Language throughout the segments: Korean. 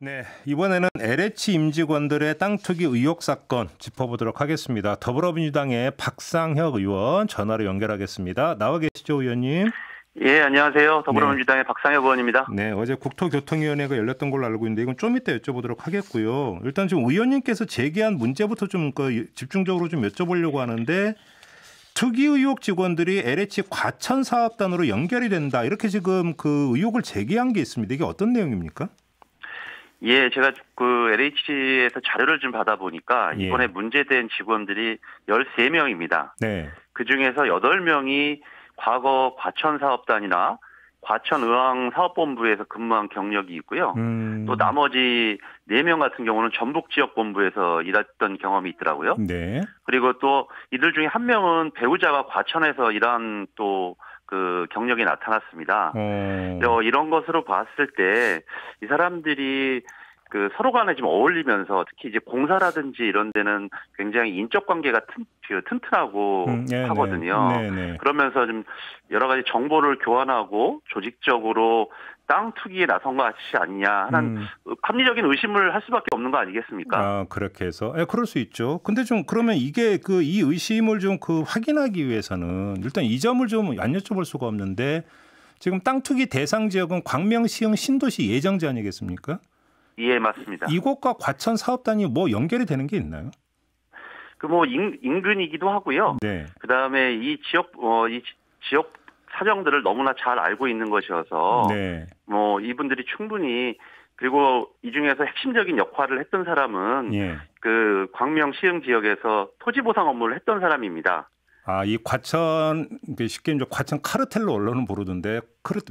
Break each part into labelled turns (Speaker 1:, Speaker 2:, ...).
Speaker 1: 네, 이번에는 LH 임직원들의 땅 투기 의혹 사건 짚어보도록 하겠습니다. 더불어민주당의 박상혁 의원 전화로 연결하겠습니다. 나와 계시죠, 의원님?
Speaker 2: 예, 안녕하세요. 더불어민주당의
Speaker 1: 네.
Speaker 2: 박상혁 의원입니다.
Speaker 1: 네, 어제 국토교통위원회가 열렸던 걸로 알고 있는데 이건 좀 이따 여쭤보도록 하겠고요. 일단 지금 의원님께서 제기한 문제부터 좀 집중적으로 좀 여쭤보려고 하는데 투기 의혹 직원들이 LH 과천사업단으로 연결이 된다. 이렇게 지금 그 의혹을 제기한 게 있습니다. 이게 어떤 내용입니까?
Speaker 2: 예, 제가 그 LH에서 자료를 좀 받아보니까 이번에 문제된 직원들이 13명입니다.
Speaker 1: 네.
Speaker 2: 그중에서 8명이 과거 과천사업단이나 과천의왕사업본부에서 근무한 경력이 있고요. 또 나머지 4명 같은 경우는 전북지역본부에서 일했던 경험이 있더라고요.
Speaker 1: 네.
Speaker 2: 그리고 또 이들 중에 1명은 배우자가 과천에서 일한 또 그 경력이 나타났습니다. 이런 것으로 봤을 때 이 사람들이 그 서로 간에 좀 어울리면서 특히 이제 공사라든지 이런 데는 굉장히 인적 관계가 튼튼하고 하거든요.
Speaker 1: 네네.
Speaker 2: 그러면서 좀 여러 가지 정보를 교환하고 조직적으로 땅 투기에 나선 것 같지 않냐 하는 합리적인 의심을 할 수밖에 없는 거 아니겠습니까?
Speaker 1: 아, 그렇게 해서. 그럴 수 있죠. 근데 좀 그러면 이게 이 의심을 좀 확인하기 위해서는 일단 이 점을 좀 안 여쭤볼 수가 없는데 지금 땅 투기 대상 지역은 광명시흥 신도시 예정지 아니겠습니까?
Speaker 2: 예, 맞습니다.
Speaker 1: 이곳과 과천 사업단이 뭐 연결이 되는 게 있나요?
Speaker 2: 인근이기도 하고요.
Speaker 1: 네.
Speaker 2: 그다음에 이 지역 사정들을 너무나 잘 알고 있는 것이어서
Speaker 1: 네.
Speaker 2: 이분들이 충분히 그리고 이 중에서 핵심적인 역할을 했던 사람은 그 광명 시흥 지역에서 토지 보상 업무를 했던 사람입니다.
Speaker 1: 아, 이 과천 쉽게 이제 과천 카르텔로 언론은 부르던데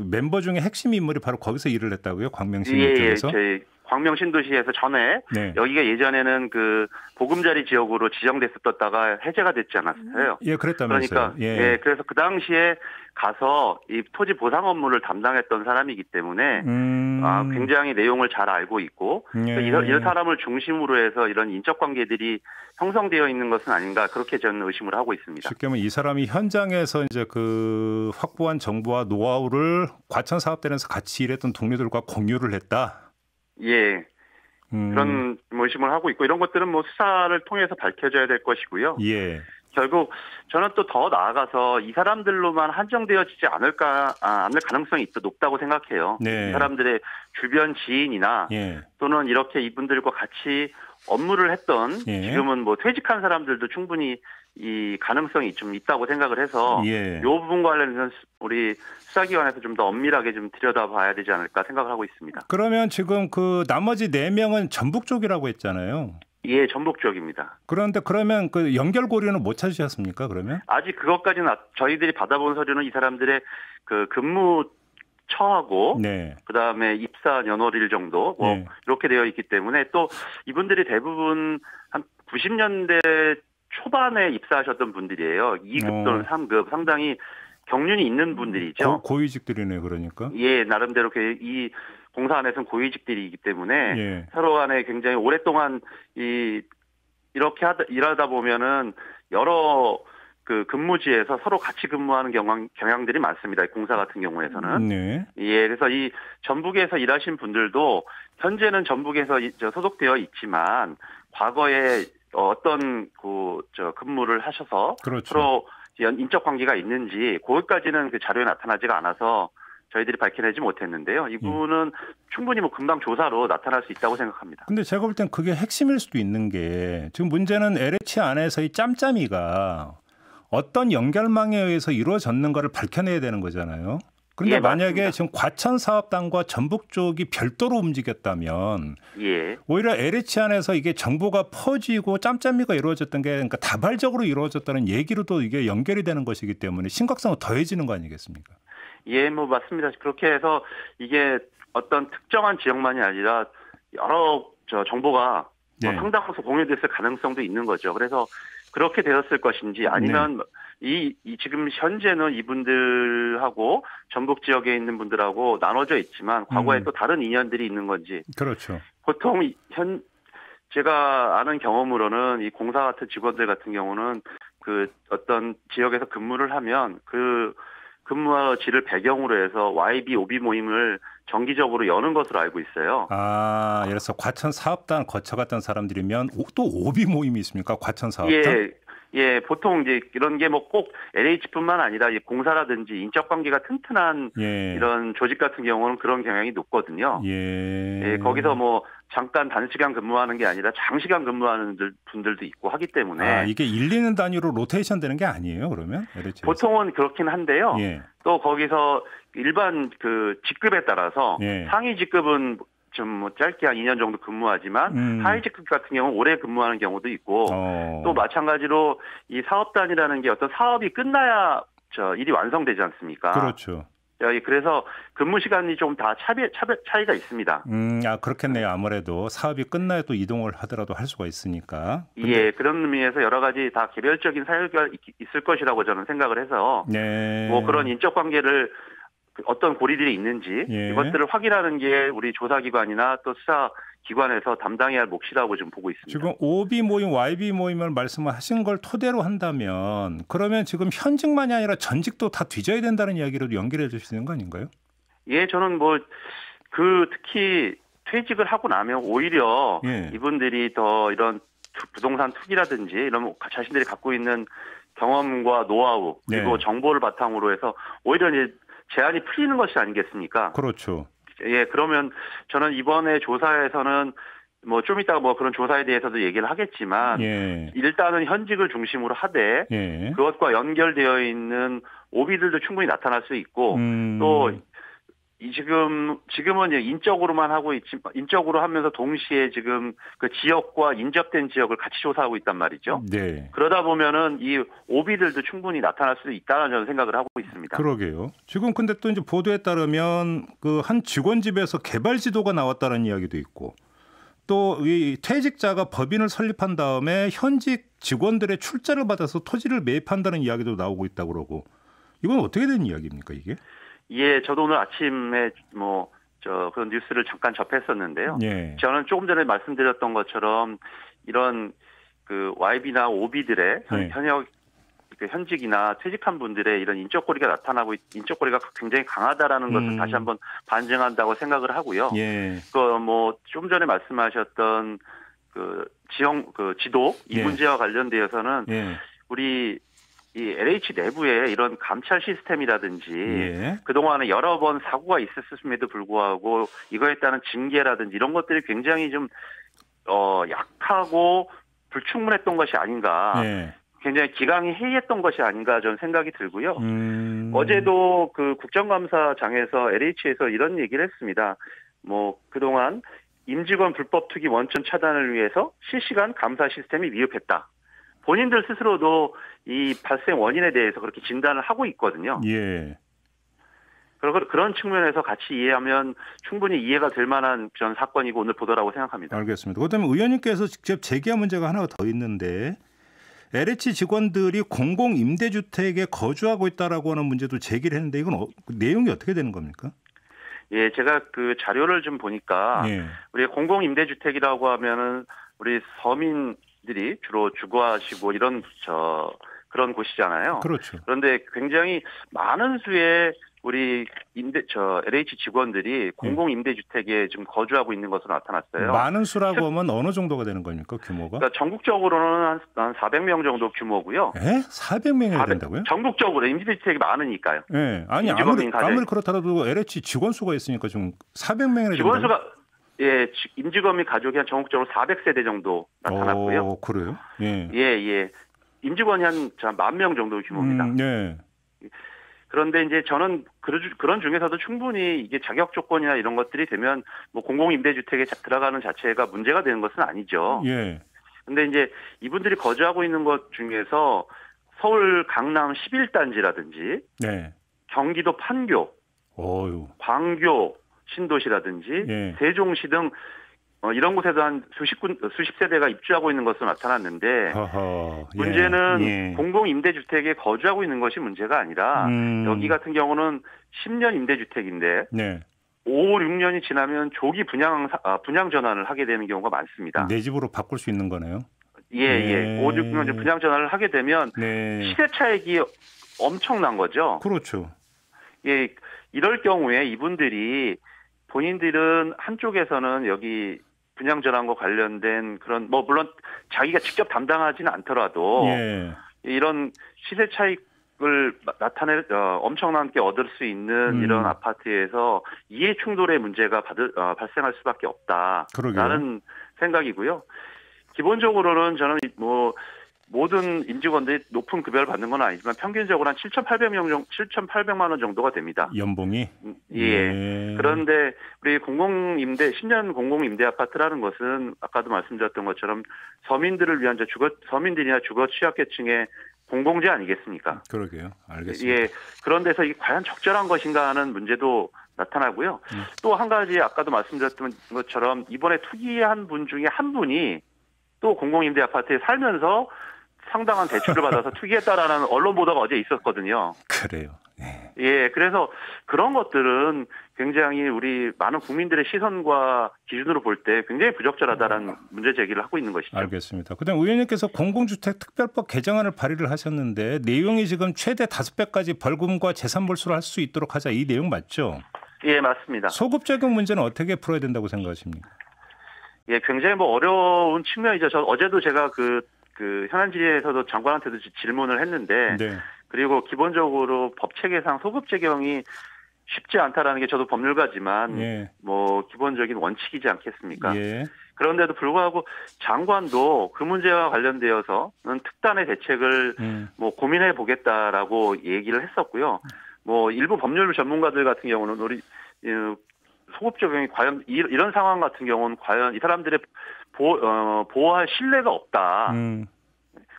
Speaker 1: 멤버 중에 핵심 인물이 바로 거기서 일을 했다고요? 광명시흥 쪽에서?
Speaker 2: 저희 광명 신도시에서 전에 여기가 예전에는 그 보금자리 지역으로 지정됐었다가 해제가 됐지 않았어요.
Speaker 1: 예, 그랬다면서요.
Speaker 2: 그러니까 그래서 그 당시에 가서 이 토지 보상 업무를 담당했던 사람이기 때문에 굉장히 내용을 잘 알고 있고 이런 사람을 중심으로 해서 이런 인적 관계들이 형성되어 있는 것은 아닌가 그렇게 저는 의심을 하고 있습니다.
Speaker 1: 쉽게 말하면 이 사람이 현장에서 이제 그 확보한 정보와 노하우를 과천 사업단에서 같이 일했던 동료들과 공유를 했다.
Speaker 2: 예. 그런 의심을 하고 있고 이런 것들은 수사를 통해서 밝혀져야 될 것이고요.
Speaker 1: 예.
Speaker 2: 결국 저는 또 더 나아가서 이 사람들로만 한정되어지지 않을 가능성이 높다고 생각해요.
Speaker 1: 네.
Speaker 2: 이 사람들의 주변 지인이나 또는 이렇게 이분들과 같이 업무를 했던 지금은 퇴직한 사람들도 충분히 이 가능성이 좀 있다고 생각을 해서 이 부분 관련해서 우리 수사기관에서 좀 더 엄밀하게 좀 들여다봐야 되지 않을까 생각을 하고 있습니다.
Speaker 1: 그러면 지금 그 나머지 4명은 전북 쪽이라고 했잖아요.
Speaker 2: 예, 전북 쪽입니다.
Speaker 1: 그런데 그러면 그 연결고리는 못 찾으셨습니까? 그러면?
Speaker 2: 아직 그것까지는 저희들이 받아본 서류는 이 사람들의 그 근무 처하고 그다음에 입사 연월일 정도 이렇게 되어 있기 때문에 또 이분들이 대부분 한 90년대 초반에 입사하셨던 분들이에요. 2급 또는 3급 상당히 경륜이 있는 분들이죠.
Speaker 1: 고위직들이네 그러니까.
Speaker 2: 예, 나름대로 이 공사 안에서는 고위직들이기 때문에 서로 간에 굉장히 오랫동안 이렇게 일하다 보면은 여러 그 근무지에서 서로 같이 근무하는 경향들이 많습니다. 공사 같은 경우에서는. 예, 그래서 이 전북에서 일하신 분들도 현재는 전북에서 소속되어 있지만 과거에 어떤 근무를 하셔서 서로 인적 관계가 있는지 거기까지는 그 자료에 나타나지가 않아서 저희들이 밝혀내지 못했는데요. 이 부분은 충분히 금방 조사로 나타날 수 있다고 생각합니다.
Speaker 1: 근데 제가 볼 땐 그게 핵심일 수도 있는 게 지금 문제는 LH 안에서 이 짬짬이가 어떤 연결망에 의해서 이루어졌는가를 밝혀내야 되는 거잖아요. 그런데 만약에
Speaker 2: 맞습니다.
Speaker 1: 지금 과천 사업단과 전북 쪽이 별도로 움직였다면 오히려 LH 안에서 이게 정보가 퍼지고 짬짬이가 이루어졌던 게 그러니까 다발적으로 이루어졌다는 얘기로도 이게 연결이 되는 것이기 때문에 심각성은 더해지는 거 아니겠습니까?
Speaker 2: 예, 맞습니다. 그렇게 해서 이게 어떤 특정한 지역만이 아니라 여러 정보가 상당수 공유됐을 가능성도 있는 거죠. 그래서 그렇게 되었을 것인지 아니면 지금 현재는 이분들하고 전북 지역에 있는 분들하고 나눠져 있지만 과거에 또 다른 인연들이 있는 건지.
Speaker 1: 그렇죠.
Speaker 2: 보통 제가 아는 경험으로는 이 공사 같은 직원들 같은 경우는 그 어떤 지역에서 근무를 하면 그 근무지를 배경으로 해서 YB, OB 모임을 정기적으로 여는 것으로 알고 있어요.
Speaker 1: 아, 예를 들어서 과천 사업단 거쳐갔던 사람들이면 또 OB 모임이 있습니까? 과천 사업단?
Speaker 2: 예. 예, 보통 이제 이런 게 뭐 꼭 LH뿐만 아니라 공사라든지 인적 관계가 튼튼한 이런 조직 같은 경우는 그런 경향이 높거든요. 예, 거기서 뭐 잠깐 단시간 근무하는 게 아니라 장시간 근무하는 분들도 있고 하기 때문에.
Speaker 1: 아, 이게 1, 2년 단위로 로테이션 되는 게 아니에요, 그러면? LH에서?
Speaker 2: 보통은 그렇긴 한데요. 또 거기서 일반 그 직급에 따라서 상위 직급은 좀 뭐 짧게 한 2년 정도 근무하지만 하위 직급 같은 경우는 오래 근무하는 경우도 있고 또 마찬가지로 이 사업단이라는 게 어떤 사업이 끝나야 일이 완성되지 않습니까?
Speaker 1: 그렇죠.
Speaker 2: 그래서 근무 시간이 좀 다 차이가 있습니다.
Speaker 1: 아, 그렇겠네요. 아무래도 사업이 끝나야 또 이동을 하더라도 할 수가 있으니까.
Speaker 2: 예, 그런 의미에서 여러 가지 다 개별적인 사유가 있을 것이라고 저는 생각을 해서 뭐 그런 인적 관계를 어떤 고리들이 있는지 이것들을 확인하는 게 우리 조사기관이나 또 수사기관에서 담당해야 할 몫이라고 좀 보고 있습니다.
Speaker 1: 지금 OB 모임, YB 모임을 말씀하신 걸 토대로 한다면 그러면 지금 현직만이 아니라 전직도 다 뒤져야 된다는 이야기로도 연결해 주실 수 있는 거 아닌가요?
Speaker 2: 예, 저는 특히 퇴직을 하고 나면 오히려 이분들이 더 이런 부동산 투기라든지 이런 자신들이 갖고 있는 경험과 노하우 그리고 정보를 바탕으로 해서 오히려 이제 제한이 풀리는 것이 아니겠습니까?
Speaker 1: 그렇죠.
Speaker 2: 예, 그러면 저는 이번에 조사에서는 뭐 좀 이따가 뭐 그런 조사에 대해서도 얘기를 하겠지만 일단은 현직을 중심으로 하되 그것과 연결되어 있는 오비들도 충분히 나타날 수 있고 또 지금은 이제 인적으로만 하고 인적으로 하면서 동시에 지금 그 지역과 인접된 지역을 같이 조사하고 있단 말이죠. 그러다 보면은 이 오비들도 충분히 나타날 수도 있다는 저는 생각을 하고 있습니다.
Speaker 1: 그러게요. 지금 근데 또 이제 보도에 따르면 그 한 직원 집에서 개발 지도가 나왔다는 이야기도 있고 또 이 퇴직자가 법인을 설립한 다음에 현직 직원들의 출자를 받아서 토지를 매입한다는 이야기도 나오고 있다고 그러고 이건 어떻게 된 이야기입니까 이게?
Speaker 2: 예, 저도 오늘 아침에 그런 뉴스를 잠깐 접했었는데요. 저는 조금 전에 말씀드렸던 것처럼 이런 그 YB나 OB들의 현직이나 퇴직한 분들의 이런 인적 고리가 인적 고리가 굉장히 강하다라는 것을 다시 한번 반증한다고 생각을 하고요. 좀 전에 말씀하셨던 지도 이 문제와 관련되어서는 우리 이 LH 내부에 이런 감찰 시스템이라든지 그동안에 여러 번 사고가 있었음에도 불구하고 이거에 따른 징계라든지 이런 것들이 굉장히 좀 약하고 불충분했던 것이 아닌가. 굉장히 기강이 해이했던 것이 아닌가 저는 생각이 들고요. 어제도 그 국정감사장에서 LH에서 이런 얘기를 했습니다. 뭐 그동안 임직원 불법 투기 원천 차단을 위해서 실시간 감사 시스템이 미흡했다. 본인들 스스로도 이 발생 원인에 대해서 그렇게 진단을 하고 있거든요. 그런 측면에서 같이 이해하면 충분히 이해가 될 만한 전 사건이고 오늘 보도라고 생각합니다.
Speaker 1: 알겠습니다. 그다음에 의원님께서 직접 제기한 문제가 하나가 더 있는데 LH 직원들이 공공임대주택에 거주하고 있다라고 하는 문제도 제기를 했는데 이건 내용이 어떻게 되는 겁니까?
Speaker 2: 예, 제가 그 자료를 좀 보니까 우리 공공임대주택이라고 하면은 우리 서민들이 주로 주거하시고 이런 그런 곳이잖아요.
Speaker 1: 그렇죠.
Speaker 2: 그런데 굉장히 많은 수의 우리 LH 직원들이 공공임대주택에 지금 거주하고 있는 것으로 나타났어요.
Speaker 1: 많은 수라고 하면 어느 정도가 되는 겁니까, 규모가?
Speaker 2: 그러니까 전국적으로는 한 400명 정도 규모고요.
Speaker 1: 400명이 된다고요?
Speaker 2: 전국적으로 임대주택이 많으니까요.
Speaker 1: 아니 아무리 그렇더라도 LH 직원 수가 있으니까 좀 400명이나
Speaker 2: 직원 수가 임직원 및 가족이 한 전국적으로 400세대 정도 나타났고요.
Speaker 1: 그래요?
Speaker 2: 예. 임직원이 한 10,000명 정도 규모입니다. 그런데 이제 저는 그런 중에서도 충분히 이게 자격 조건이나 이런 것들이 되면 뭐 공공임대주택에 들어가는 자체가 문제가 되는 것은 아니죠. 근데 이제 이분들이 거주하고 있는 것 중에서 서울 강남 11단지라든지 경기도 판교, 광교 신도시라든지 세종시 등 이런 곳에도 한 수십 세대가 입주하고 있는 것으로 나타났는데 문제는 공공임대주택에 거주하고 있는 것이 문제가 아니라 여기 같은 경우는 10년 임대주택인데 5, 6년이 지나면 조기 분양 전환을 하게 되는 경우가 많습니다.
Speaker 1: 내 집으로 바꿀 수 있는 거네요?
Speaker 2: 5, 6년 분양 전환을 하게 되면 시세 차익이 엄청난 거죠.
Speaker 1: 그렇죠.
Speaker 2: 예, 이럴 경우에 이분들이 본인들은 한쪽에서는 여기 분양전환과 관련된 그런 뭐 물론 자기가 직접 담당하지는 않더라도
Speaker 1: 예.
Speaker 2: 이런 시세 차익을 엄청나게 얻을 수 있는 이런 아파트에서 이해 충돌의 문제가 발생할 수밖에 없다라는 생각이고요. 기본적으로는 저는 뭐 모든 임직원들이 높은 급여를 받는 건 아니지만 평균적으로 한 7,800만 원 정도가 됩니다.
Speaker 1: 연봉이?
Speaker 2: 예. 그런데 우리 공공임대 10년 공공임대 아파트라는 것은 아까도 말씀드렸던 것처럼 서민들을 위한 서민들이나 주거 취약계층의 공공재 아니겠습니까?
Speaker 1: 그러게요. 알겠습니다.
Speaker 2: 예. 그런 데서 이게 과연 적절한 것인가 하는 문제도 나타나고요. 또 한 가지 아까도 말씀드렸던 것처럼 이번에 투기한 분 중에 한 분이 또 공공임대 아파트에 살면서 상당한 대출을 받아서 투기했다라는 언론 보도가 어제 있었거든요.
Speaker 1: 그래요. 네.
Speaker 2: 예, 그래서 그런 것들은 굉장히 우리 많은 국민들의 시선과 기준으로 볼 때 굉장히 부적절하다라는 문제 제기를 하고 있는 것이죠.
Speaker 1: 알겠습니다. 그다음 의원님께서 공공주택 특별법 개정안을 발의를 하셨는데 내용이 지금 최대 5배까지 벌금과 재산 몰수를 할 수 있도록 하자 이 내용 맞죠?
Speaker 2: 예, 맞습니다.
Speaker 1: 소급 적용 문제는 어떻게 풀어야 된다고 생각하십니까?
Speaker 2: 예, 굉장히 뭐 어려운 측면이죠. 어제도 제가 그 현안질의에서도 장관한테도 질문을 했는데, 네. 그리고 기본적으로 법 체계상 소급 적용이 쉽지 않다라는 게 저도 법률가지만, 예. 뭐 기본적인 원칙이지 않겠습니까? 예. 그런데도 불구하고 장관도 그 문제와 관련되어서는 특단의 대책을 뭐 고민해 보겠다라고 얘기를 했었고요. 뭐 일부 법률 전문가들 같은 경우는 우리 소급 적용이 과연 이런 상황 같은 경우는 과연 이 사람들의 보호할 신뢰가 없다.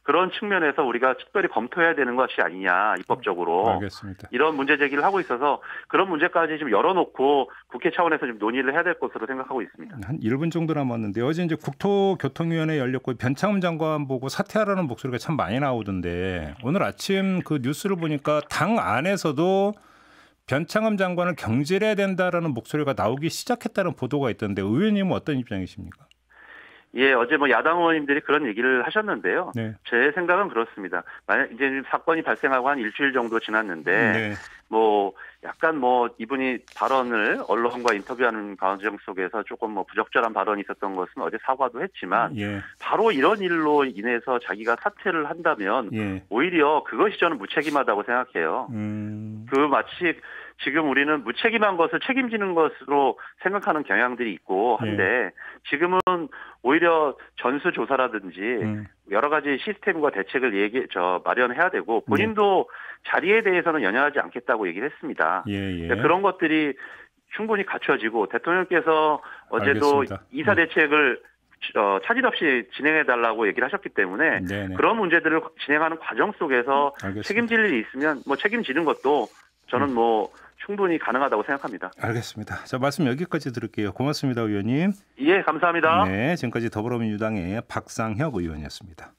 Speaker 2: 그런 측면에서 우리가 특별히 검토해야 되는 것이 아니냐 입법적으로.
Speaker 1: 알겠습니다.
Speaker 2: 이런 문제 제기를 하고 있어서 그런 문제까지 좀 열어놓고 국회 차원에서 좀 논의를 해야 될 것으로 생각하고 있습니다.
Speaker 1: 한 1분 정도 남았는데 어제 이제 국토교통위원회 열렸고 변창흠 장관 보고 사퇴하라는 목소리가 참 많이 나오던데 오늘 아침 그 뉴스를 보니까 당 안에서도 변창흠 장관을 경질해야 된다라는 목소리가 나오기 시작했다는 보도가 있던데 의원님은 어떤 입장이십니까?
Speaker 2: 예, 어제 뭐 야당 의원님들이 그런 얘기를 하셨는데요. 네. 제 생각은 그렇습니다. 만약 이제 사건이 발생하고 한 일주일 정도 지났는데, 네. 뭐 약간 뭐 이분이 발언을 언론과 인터뷰하는 과정 속에서 조금 뭐 부적절한 발언이 있었던 것은 어제 사과도 했지만, 예. 바로 이런 일로 인해서 자기가 사퇴를 한다면 예. 오히려 그것이 저는 무책임하다고 생각해요. 그 마치 지금 우리는 무책임한 것을 책임지는 것으로 생각하는 경향들이 있고 한데 지금은 오히려 전수조사라든지 여러 가지 시스템과 대책을 마련해야 되고 본인도 자리에 대해서는 연연하지 않겠다고 얘기를 했습니다. 그런 것들이 충분히 갖춰지고 대통령께서 어제도 알겠습니다. 이사 대책을 차질 없이 진행해달라고 얘기를 하셨기 때문에 네네. 그런 문제들을 진행하는 과정 속에서 알겠습니다. 책임질 일이 있으면 뭐 책임지는 것도 저는 뭐 충분히 가능하다고 생각합니다.
Speaker 1: 알겠습니다. 자, 말씀 여기까지 들을게요. 고맙습니다, 의원님.
Speaker 2: 예, 감사합니다.
Speaker 1: 네, 지금까지 더불어민주당의 박상혁 의원이었습니다.